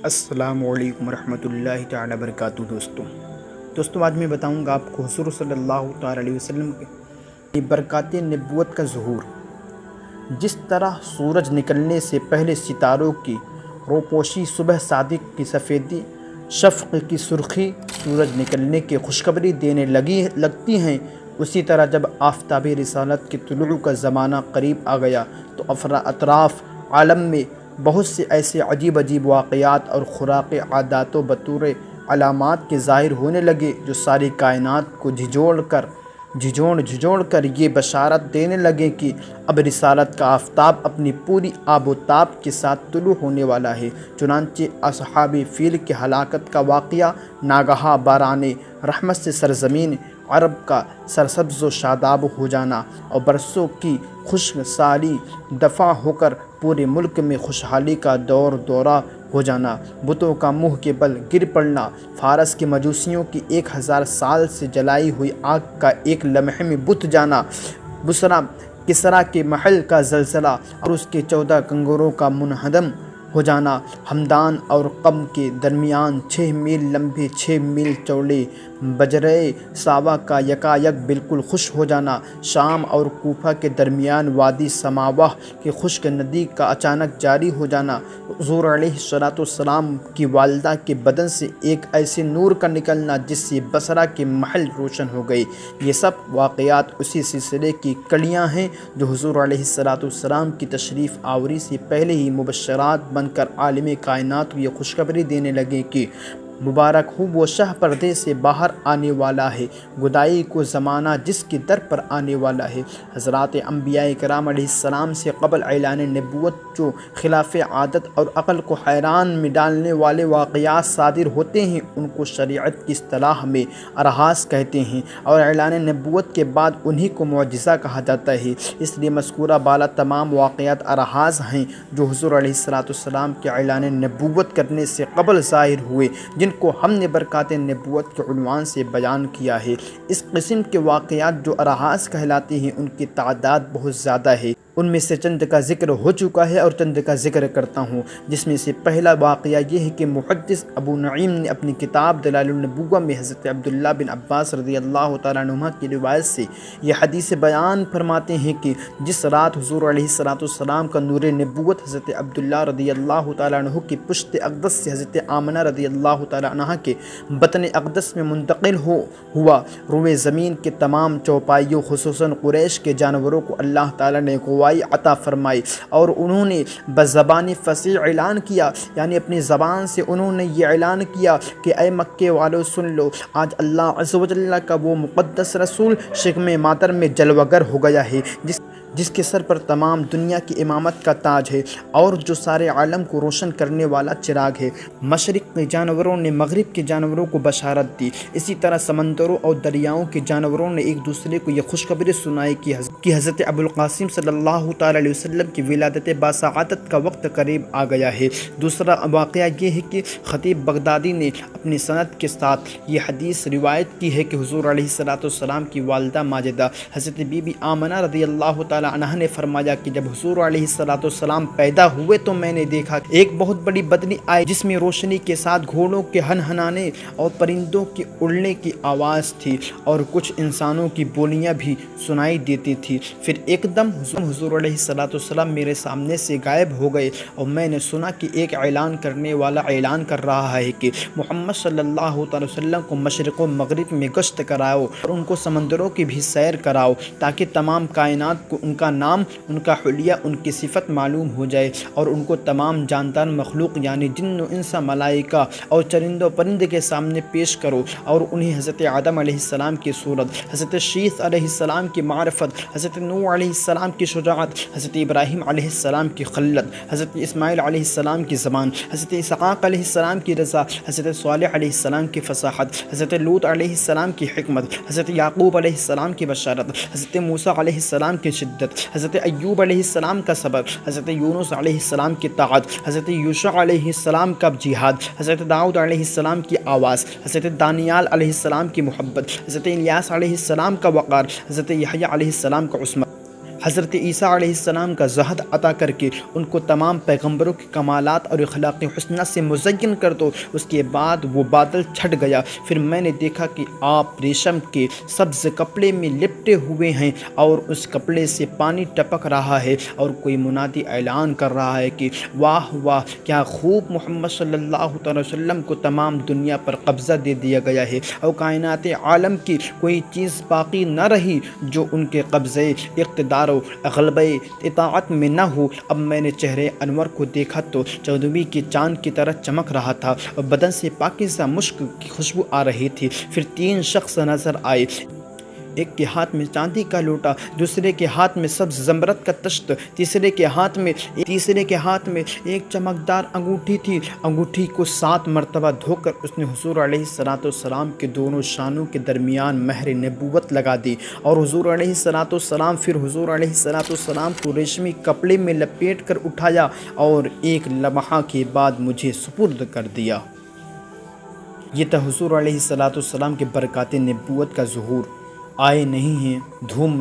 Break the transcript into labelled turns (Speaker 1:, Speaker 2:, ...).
Speaker 1: السلام علیکم ورحمۃ اللہ تعالی وبرکاتہ۔ دوستوں آج میں بتاؤں گا آپ کو حضور صلی اللہ تعالی علیہ وسلم کی برکات نبوت کا ظہور۔ جس طرح سورج نکلنے سے پہلے ستاروں کی روپوشی، صبح صادق کی سفیدی، شفق کی سرخی سورج نکلنے کی خوشخبری دینے لگتی ہیں، اسی طرح جب آفتاب رسالت کے طلوع کا زمانہ قریب آ گیا تو اطراف عالم میں بہت سے ایسے عجیب واقعات اور خوراک عادات و بطور علامات کے ظاہر ہونے لگے جو ساری کائنات کو جھنجھوڑ کر یہ بشارت دینے لگے کہ اب رسالت کا آفتاب اپنی پوری آب و تاب کے ساتھ طلوع ہونے والا ہے۔ چنانچہ اصحاب فیل کی ہلاکت کا واقعہ، ناگہاں باران رحمت سے سرزمین عرب کا سرسبز و شاداب ہو جانا اور برسوں کی خشک سالی دفع ہو کر پورے ملک میں خوشحالی کا دورہ ہو جانا، بتوں کا منہ کے بل گر پڑنا، فارس کے مجوسیوں کی 1000 سال سے جلائی ہوئی آگ کا ایک لمحے میں بجھ جانا، کسریٰ کے محل کا زلزلہ اور اس کے 14 کنگروں کا منہدم ہو جانا، ہمدان اور قم کے درمیان 6 میل لمبے 6 میل چوڑے بجرے ساوا کا یکایک بالکل خشک ہو جانا، شام اور کوفہ کے درمیان وادی سماوہ کی خشک ندی کا اچانک جاری ہو جانا، حضور علیہ السلام کی والدہ کے بدن سے ایک ایسے نور کا نکلنا جس سے بصرہ کے محل روشن ہو گئے۔ یہ سب واقعات اسی سلسلے کی کڑیاں ہیں جو حضور علیہ السلام کی تشریف آوری سے پہلے ہی مبشرات بن کر عالم کائنات کو یہ خوشخبری دینے لگے کہ مبارک ہو وہ شہ پردے سے باہر آنے والا ہے، گدائی کو زمانہ جس کے در پر آنے والا ہے۔ حضرات انبیاء کرام علیہ السلام سے قبل اعلان نبوت جو خلاف عادت اور عقل کو حیران میں ڈالنے والے واقعات صادر ہوتے ہیں ان کو شریعت کی اصطلاح میں ارحاس کہتے ہیں، اور اعلان نبوت کے بعد انہی کو معجزہ کہا جاتا ہے۔ اس لیے مذکورہ بالا تمام واقعات ارحاس ہیں جو حضور علیہ السلام کے اعلان نبوت کرنے سے قبل ظاہر ہوئے، جن کو ہم نے برکات نبوت کے عنوان سے بیان کیا ہے۔ اس قسم کے واقعات جو ارحاس کہلاتے ہیں ان کی تعداد بہت زیادہ ہے، ان میں سے چند کا ذکر ہو چکا ہے اور چند کا ذکر کرتا ہوں، جس میں سے پہلا واقعہ یہ ہے کہ محدث ابو نعیم نے اپنی کتاب دلائل النبوہ میں حضرت عبداللہ بن عباس رضی اللہ تعالیٰ عنہما کی روایت سے یہ حدیث بیان فرماتے ہیں کہ جس رات حضور علیہ السلام کا نور نبوت حضرت عبداللہ رضی اللہ تعالیٰ عنہ کی پشت اقدس سے حضرت آمنہ رضی اللہ تعالیٰ عنہ کے بطن اقدس میں منتقل ہوا، روئے زمین کے تمام چوپائیوں خصوصاً قریش کے جانوروں کو اللہ تعالیٰ نے عطا فرمائی اور انہوں نے بزبان فصیح اعلان کیا، یعنی اپنی زبان سے انہوں نے یہ اعلان کیا کہ اے مکے والو سن لو، آج اللہ عز و جل کا وہ مقدس رسول شکم مادر میں جلوہ گر ہو گیا ہے جس کے سر پر تمام دنیا کی امامت کا تاج ہے اور جو سارے عالم کو روشن کرنے والا چراغ ہے۔ مشرق کے جانوروں نے مغرب کے جانوروں کو بشارت دی، اسی طرح سمندروں اور دریاؤں کے جانوروں نے ایک دوسرے کو یہ خوشخبری سنائی کہ حضرت ابو القاسم صلی اللہ تعالی علیہ وسلم کی ولادت باسعادت کا وقت قریب آ گیا ہے۔ دوسرا واقعہ یہ ہے کہ خطیب بغدادی نے اپنی سند کے ساتھ یہ حدیث روایت کی ہے کہ حضور علیہ السلام کی والدہ ماجدہ حضرت بی بی آمنہ رضی اللہ تعالی عنہ نے فرمایا کہ جب حضور علیہ السلام پیدا ہوئے تو میں نے دیکھا کہ ایک بہت بڑی بدنی آئی جس میں روشنی کے ساتھ گھوڑوں کے ہنہنانے اور پرندوں کے اڑنے کی آواز تھی اور کچھ انسانوں کی بولیاں بھی سنائی دیتی تھی۔ پھر ایک دم حضور علیہ السلام میرے سامنے سے غائب ہو گئے اور میں نے سنا کہ ایک اعلان کرنے والا اعلان کر رہا ہے کہ محمد صلی اللہ علیہ وسلم کو مشرق و مغرب میں گشت کراؤ اور ان کو سمندروں کی بھی سیر کراؤ تاکہ تمام کائنات کو ان کا نام، ان کا حلیہ، ان کی صفت معلوم ہو جائے اور ان کو تمام جاندار مخلوق یعنی جن و انس، ملائکہ اور چرند و پرند کے سامنے پیش کرو اور انہیں حضرت آدم علیہ السلام کی صورت، حضرت شیث علیہ السلام کی معرفت، حضرت نوح علیہ السلام کی شجاعت، حضرت ابراہیم علیہ السلام کی خلت، حضرت اسماعیل علیہ السلام کی زبان، حضرت اسحاق علیہ السلام کی رضا، حضرت صالح علیہ السلام کی فصاحت، حضرت لوط علیہ السلام کی حکمت، حضرت یعقوب علیہ السلام کی بشارت، حضرت موسیٰ علیہ السلام کی شدت، حضرت ایوب علیہ السلام کا صبر، حضرت یونس علیہ السلام کی طاعت، حضرت یوشع علیہ السلام کا جہاد، حضرت داؤد علیہ السلام کی آواز، حضرت دانیال علیہ السلام کی محبت، حضرت الیاس علیہ السلام کا وقار، حضرت یحییٰ علیہ السلام کا عصمت، حضرت عیسیٰ علیہ السلام کا زہد عطا کر کے ان کو تمام پیغمبروں کے کمالات اور اخلاق حسنہ سے مزین کر دو۔ اس کے بعد وہ بادل چھٹ گیا۔ پھر میں نے دیکھا کہ آپ ریشم کے سبز کپڑے میں لپٹے ہوئے ہیں اور اس کپڑے سے پانی ٹپک رہا ہے، اور کوئی منادی اعلان کر رہا ہے کہ واہ واہ، کیا خوب، محمد صلی اللہ تعالی وسلم کو تمام دنیا پر قبضہ دے دیا گیا ہے، اور کائنات عالم کی کوئی چیز باقی نہ رہی جو ان کے قبضے، اقتدار و غلبہ اطاعت میں نہ ہو۔ اب میں نے چہرے انور کو دیکھا تو چودھویں کے چاند کی طرح چمک رہا تھا اور بدن سے پاکیزہ مشک کی خوشبو آ رہی تھی۔ پھر 3 شخص نظر آئے، ایک کے ہاتھ میں چاندی کا لوٹا، دوسرے کے ہاتھ میں سبز زمرد کا تشت، تیسرے کے ہاتھ میں ایک چمکدار انگوٹھی تھی۔ انگوٹھی کو 7 مرتبہ دھو کر اس نے حضور علیہ السلام کے دونوں شانوں کے درمیان مہر نبوت لگا دی، اور حضور علیہ السلام کو ریشمی کپڑے میں لپیٹ کر اٹھایا اور ایک لمحہ کے بعد مجھے سپرد کر دیا۔ یہ تھا حضور علیہ السلام کے برکات نبوت کا ظہور۔ آئے نہیں ہیں، دھوم